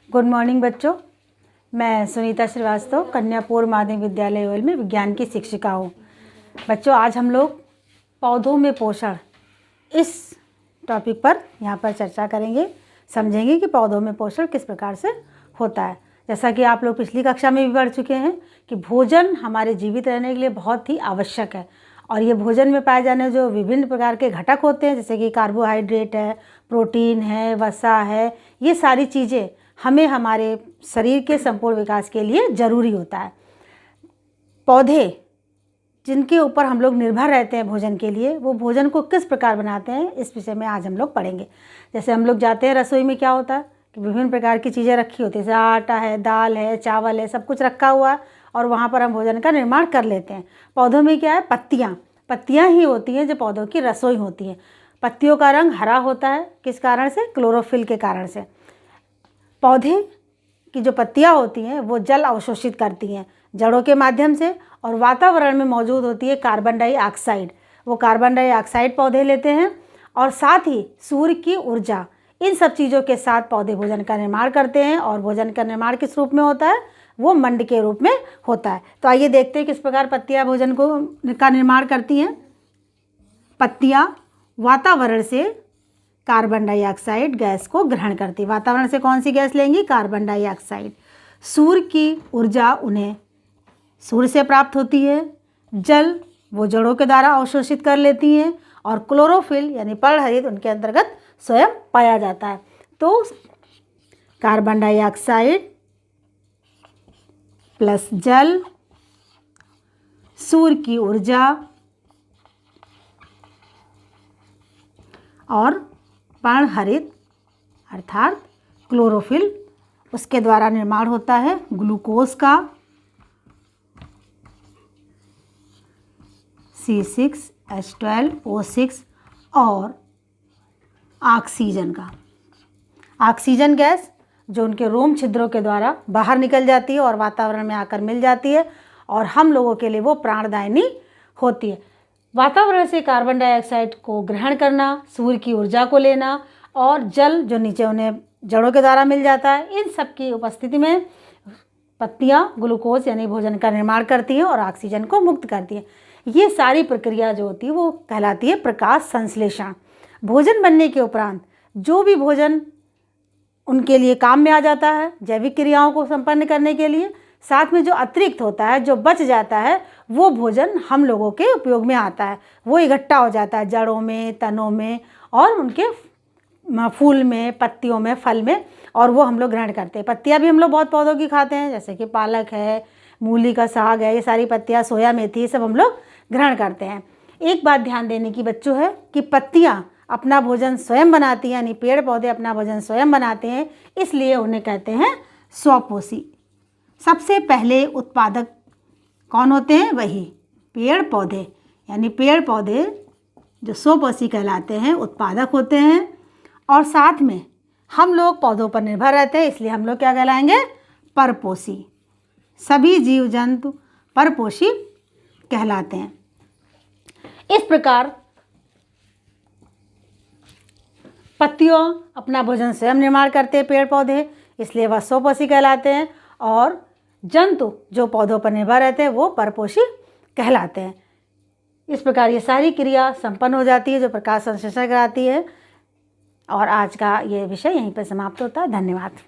Good morning बच्चों। मैं सुनीता श्रीवास्तव कन्या पूर्व माध्यमिक विद्यालय ओयल में विज्ञान की शिक्षिका हूँ। बच्चों, आज हम लोग पौधों में पोषण इस टॉपिक पर यहाँ पर चर्चा करेंगे, समझेंगे कि पौधों में पोषण किस प्रकार से होता है। जैसा कि आप लोग पिछली कक्षा में भी पढ़ चुके हैं कि भोजन हमारे जीवित रहने के लिए बहुत ही आवश्यक है, और ये भोजन में पाए जाने जो विभिन्न प्रकार के घटक होते हैं, जैसे कि कार्बोहाइड्रेट है, प्रोटीन है, वसा है, ये सारी चीज़ें हमें हमारे शरीर के संपूर्ण विकास के लिए ज़रूरी होता है। पौधे जिनके ऊपर हम लोग निर्भर रहते हैं भोजन के लिए, वो भोजन को किस प्रकार बनाते हैं, इस विषय में आज हम लोग पढ़ेंगे। जैसे हम लोग जाते हैं रसोई में, क्या होता है कि विभिन्न प्रकार की चीज़ें रखी होती है, जैसे आटा है, दाल है, चावल है, सब कुछ रखा हुआ है, और वहाँ पर हम भोजन का निर्माण कर लेते हैं। पौधों में क्या है, पत्तियाँ ही होती हैं जो पौधों की रसोई होती हैं। पत्तियों का रंग हरा होता है, किस कारण से? क्लोरोफिल के कारण से। पौधे की जो पत्तियां होती हैं वो जल अवशोषित करती हैं जड़ों के माध्यम से, और वातावरण में मौजूद होती है कार्बन डाइऑक्साइड। वो कार्बन डाइऑक्साइड पौधे लेते हैं, और साथ ही सूर्य की ऊर्जा, इन सब चीज़ों के साथ पौधे भोजन का निर्माण करते हैं। और भोजन का निर्माण किस रूप में होता है? वो मंड के रूप में होता है। तो आइए देखते हैं किस प्रकार पत्तियां भोजन का निर्माण करती हैं। पत्तियां वातावरण से कार्बन डाइऑक्साइड गैस को ग्रहण करती है। वातावरण से कौन सी गैस लेंगी? Carbon dioxide. सूर्य की ऊर्जा उन्हें सूर्य से प्राप्त होती है। जल वो जड़ों के द्वारा अवशोषित कर लेती हैं, और क्लोरोफिल यानी पर्णहरित उनके अंतर्गत स्वयं पाया जाता है। तो कार्बन डाइऑक्साइड प्लस जल, सूर्य की ऊर्जा और पर्णहरित अर्थात क्लोरोफिल, उसके द्वारा निर्माण होता है ग्लूकोज का, C6H12O6, और ऑक्सीजन का। ऑक्सीजन गैस जो उनके रोम छिद्रों के द्वारा बाहर निकल जाती है और वातावरण में आकर मिल जाती है, और हम लोगों के लिए वो प्राणदायिनी होती है। वातावरण से कार्बन डाइऑक्साइड को ग्रहण करना, सूर्य की ऊर्जा को लेना, और जल जो नीचे उन्हें जड़ों के द्वारा मिल जाता है, इन सब की उपस्थिति में पत्तियां ग्लूकोज यानी भोजन का निर्माण करती हैं और ऑक्सीजन को मुक्त करती हैं। ये सारी प्रक्रिया जो होती है वो कहलाती है प्रकाश संश्लेषण। भोजन बनने के उपरांत जो भी भोजन उनके लिए काम में आ जाता है जैविक क्रियाओं को संपन्न करने के लिए, साथ में जो अतिरिक्त होता है, जो बच जाता है, वो भोजन हम लोगों के उपयोग में आता है। वो इकट्ठा हो जाता है जड़ों में, तनों में, और उनके फूल में, पत्तियों में, फल में, और वो हम लोग ग्रहण करते हैं। पत्तियां भी हम लोग बहुत पौधों की खाते हैं, जैसे कि पालक है, मूली का साग है, ये सारी पत्तियां, सोया मेथी, ये सब हम लोग ग्रहण करते हैं। एक बात ध्यान देने की बच्चों है कि पत्तियां अपना भोजन स्वयं बनाती हैं, यानी पेड़ पौधे अपना भोजन स्वयं बनाते हैं, इसलिए उन्हें कहते हैं स्वपोषी। सबसे पहले उत्पादक कौन होते हैं? वही पेड़ पौधे, यानी पेड़ पौधे जो स्वपोषी कहलाते हैं, उत्पादक होते हैं। और साथ में हम लोग पौधों पर निर्भर रहते हैं, इसलिए हम लोग क्या कहलाएंगे? परपोषी। सभी जीव जंतु परपोषी कहलाते हैं। इस प्रकार पत्तियों अपना भोजन स्वयं निर्माण करते हैं पेड़ पौधे, इसलिए वह स्वपोषी कहलाते हैं, और जंतु जो पौधों पर निर्भर रहते हैं वो परपोषी कहलाते हैं। इस प्रकार ये सारी क्रिया संपन्न हो जाती है जो प्रकाश संश्लेषण कराती है। और आज का ये विषय यहीं पर समाप्त होता है। धन्यवाद।